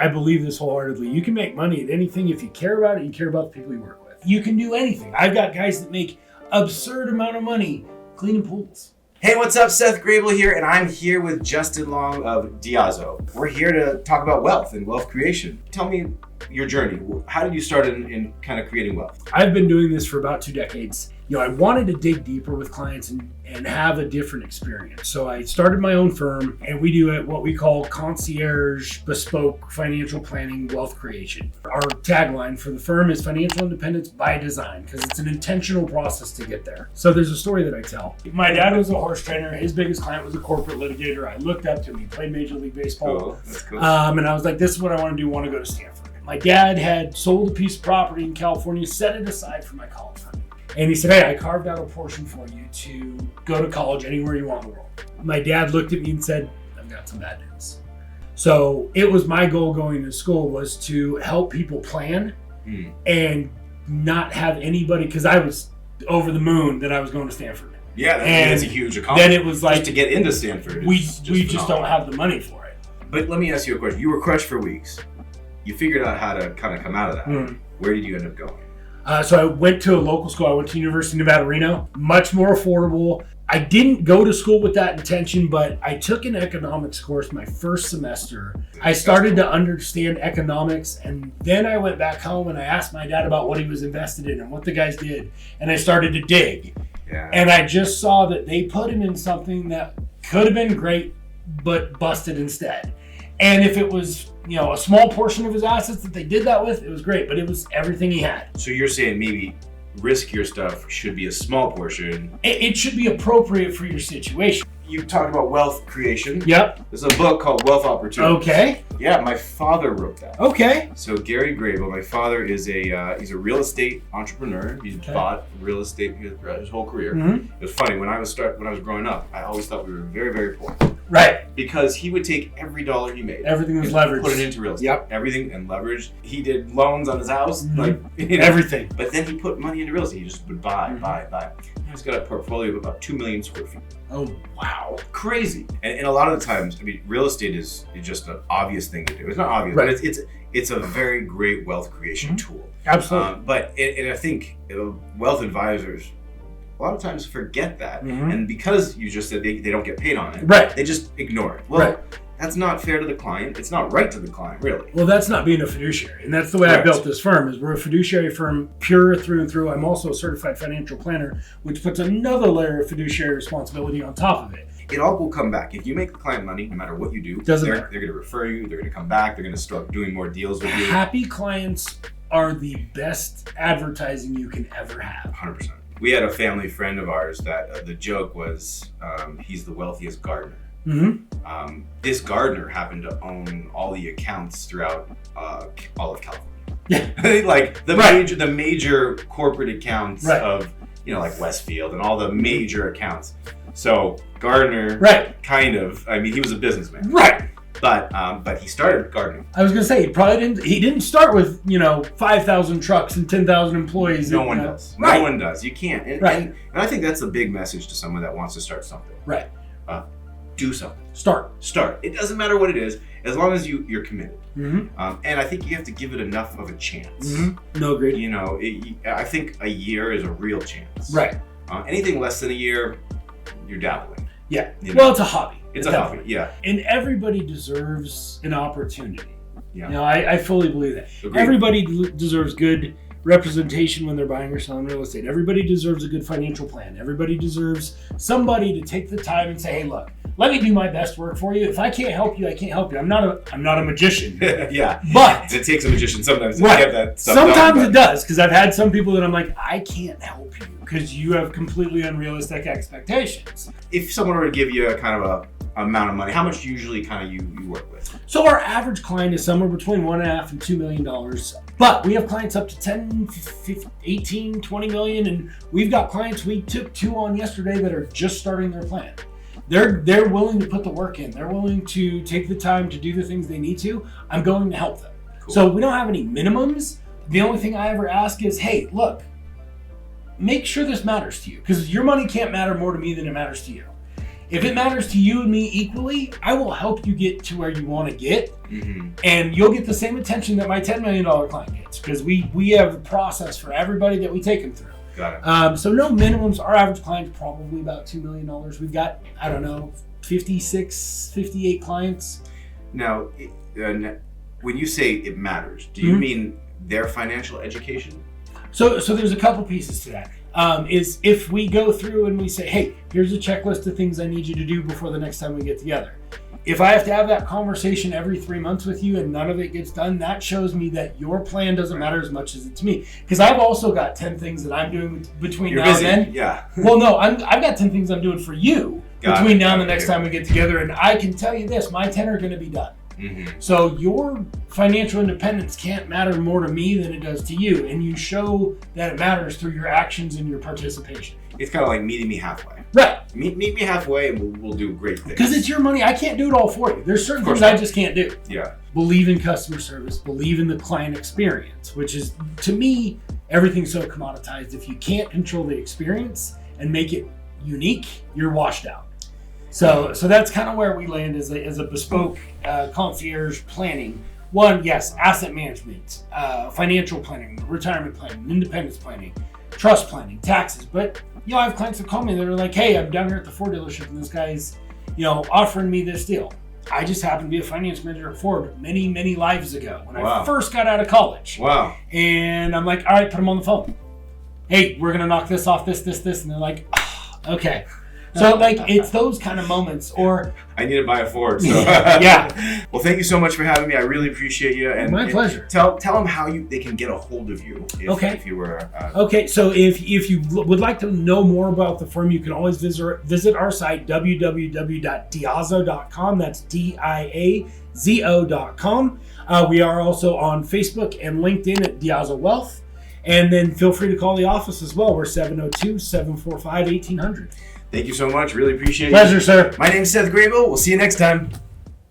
I believe this wholeheartedly. You can make money at anything if you care about it, you care about the people you work with. You can do anything. I've got guys that make absurd amount of money cleaning pools. Hey, what's up? Seth Grable here, and I'm here with Justin Long of Diazo. We're here to talk about wealth and wealth creation. Tell me your journey. How did you start in kind of creating wealth? I've been doing this for about 2 decades. I wanted to dig deeper with clients and have a different experience. So I started my own firm, and we do what we call concierge, bespoke financial planning, wealth creation. Our tagline for the firm is financial independence by design, because it's an intentional process to get there. So there's a story that I tell. My dad was a horse trainer. His biggest client was a corporate litigator. I looked up to him. He played Major League Baseball. Cool. That's cool. And I was like, this is what I want to do. I want to go to Stanford. My dad had sold a piece of property in California, set it aside for my college fund. And he said, hey, I carved out a portion for you to go to college anywhere you want in the world. My dad looked at me and said, I've got some bad news. So it was my goal going to school was to help people plan and not have anybody, because I was over the moon that I was going to Stanford. Yeah, that's a huge accomplishment. Then it was like, just to get into Stanford. We just don't have the money for it. But let me ask you a question. You were crushed for weeks. You figured out how to kind of come out of that. Where did you end up going? So I went to a local school. I went to University of Nevada, Reno. Much more affordable. I didn't go to school with that intention, but I took an economics course my first semester. I started to understand economics, and then I went back home and I asked my dad about what he was invested in and what the guys did, and I started to dig. Yeah. And I just saw that they put him in something that could have been great, but busted instead. And if it was, a small portion of his assets that they did that with, it was great, but it was everything he had. So you're saying maybe riskier stuff should be a small portion. It should be appropriate for your situation. You talked about wealth creation. Yep. There's a book called Wealth Opportunity. Okay. Yeah, my father wrote that. Okay. So Gary Grable, my father is he's a real estate entrepreneur. He's bought real estate his whole career. It was funny when I was growing up. I always thought we were very, very poor. Right. Because he would take every dollar he made. Everything was leveraged. Put it into real estate. Yep. Everything and leveraged. He did loans on his house, everything. But then he put money into real estate. He just would buy. He's got a portfolio of about 2 million square feet. Oh, wow. Crazy. And a lot of the times, real estate is just an obvious thing to do. It's not obvious, right. But it's a very great wealth creation tool. Absolutely. But I think wealth advisors a lot of times forget that. And because you just said they don't get paid on it, right. They just ignore it. Well, right. That's not fair to the client. It's not right to the client, really. Well, that's not being a fiduciary. And that's the way I built this firm, is we're a fiduciary firm, pure through and through. I'm also a certified financial planner, which puts another layer of fiduciary responsibility on top of it. It all will come back. If you make the client money, no matter what you do, they're going to refer you. They're going to come back. They're going to start doing more deals with you. Happy clients are the best advertising you can ever have. 100%. We had a family friend of ours that the joke was he's the wealthiest gardener. This gardener happened to own all the accounts throughout all of California. Yeah. Like the major corporate accounts of like Westfield and all the major accounts. So Gardner, kind of. He was a businessman, right? But he started gardening. I was gonna say he didn't start with 5,000 trucks and 10,000 employees. No one does. Right. No one does. You can't. And I think that's a big message to someone that wants to start something. Right. Do something. Start. It doesn't matter what it is, as long as you're committed. And I think you have to give it enough of a chance. No, agreed. I think a year is a real chance. Right. Anything less than a year, you're dabbling. Yeah. Well, it's a hobby. It's a hobby. Yeah. And everybody deserves an opportunity. Yeah. I fully believe that. Agreed. Everybody deserves good representation when they're buying or selling real estate. Everybody deserves a good financial plan. Everybody deserves somebody to take the time and say, hey, look, let me do my best work for you. If I can't help you, I can't help you. I'm not a magician. Yeah. But it takes a magician sometimes to get that stuff sometimes done, it does, because I've had some people that I'm like, I can't help you because you have completely unrealistic expectations. If someone were to give you a kind of a amount of money, how much usually kind of you work with? So our average client is somewhere between $1.5 and $2 million. But we have clients up to 10, 15, 18, 20 million. And we've got clients we took 2 on yesterday that are just starting their plan. They're willing to put the work in. They're willing to take the time to do the things they need to. I'm going to help them. Cool. So we don't have any minimums. The only thing I ever ask is, hey, look, make sure this matters to you, because your money can't matter more to me than it matters to you. If it matters to you and me equally, I will help you get to where you want to get. Mm-hmm. And you'll get the same attention that my $10 million client gets, because we have a process for everybody that we take them through. Got it. So no minimums. Our average client's probably about $2 million. We've got, 56, 58 clients. Now, when you say it matters, do you mean their financial education? So there's a couple pieces to that. Is if we go through and we say, hey, here's a checklist of things I need you to do before the next time we get together. If I have to have that conversation every 3 months with you and none of it gets done, that shows me that your plan doesn't matter as much as it to me. Because I've also got 10 things that I'm doing between now and then. Yeah. Well, no, I've got 10 things I'm doing for you between now and the next time we get together. And I can tell you this, my 10 are going to be done. Mm-hmm. So your financial independence can't matter more to me than it does to you. And you show that it matters through your actions and your participation. It's kind of like meeting me halfway. Right. Meet me halfway and we'll do great things. Because it's your money. I can't do it all for you. There's certain things I just can't do. Yeah. Believe in customer service. Believe in the client experience, which is, to me, everything's so commoditized. If you can't control the experience and make it unique, you're washed out. So that's kind of where we land as a bespoke concierge planning. One, yes, asset management, financial planning, retirement planning, independence planning, trust planning, taxes. But I have clients that call me that are like, hey, I'm down here at the Ford dealership and this guy's, offering me this deal. I just happened to be a finance manager at Ford many, many lives ago when I first got out of college. Wow. And I'm like, all right, put them on the phone. Hey, we're going to knock this off, this. And they're like, okay. So it's those kind of moments. Or I need to buy a Ford. So. Yeah. Well, thank you so much for having me. I really appreciate you. And my pleasure. Tell them how they can get a hold of you. If you were. Okay. So if you would like to know more about the firm, you can always visit our site, www.diazo.com. That's DIAZO.com. We are also on Facebook and LinkedIn at Diazo Wealth. And then feel free to call the office as well. We're 702-745-1800. Thank you so much. Really appreciate it. Pleasure, sir. My name's Seth Grable. We'll see you next time.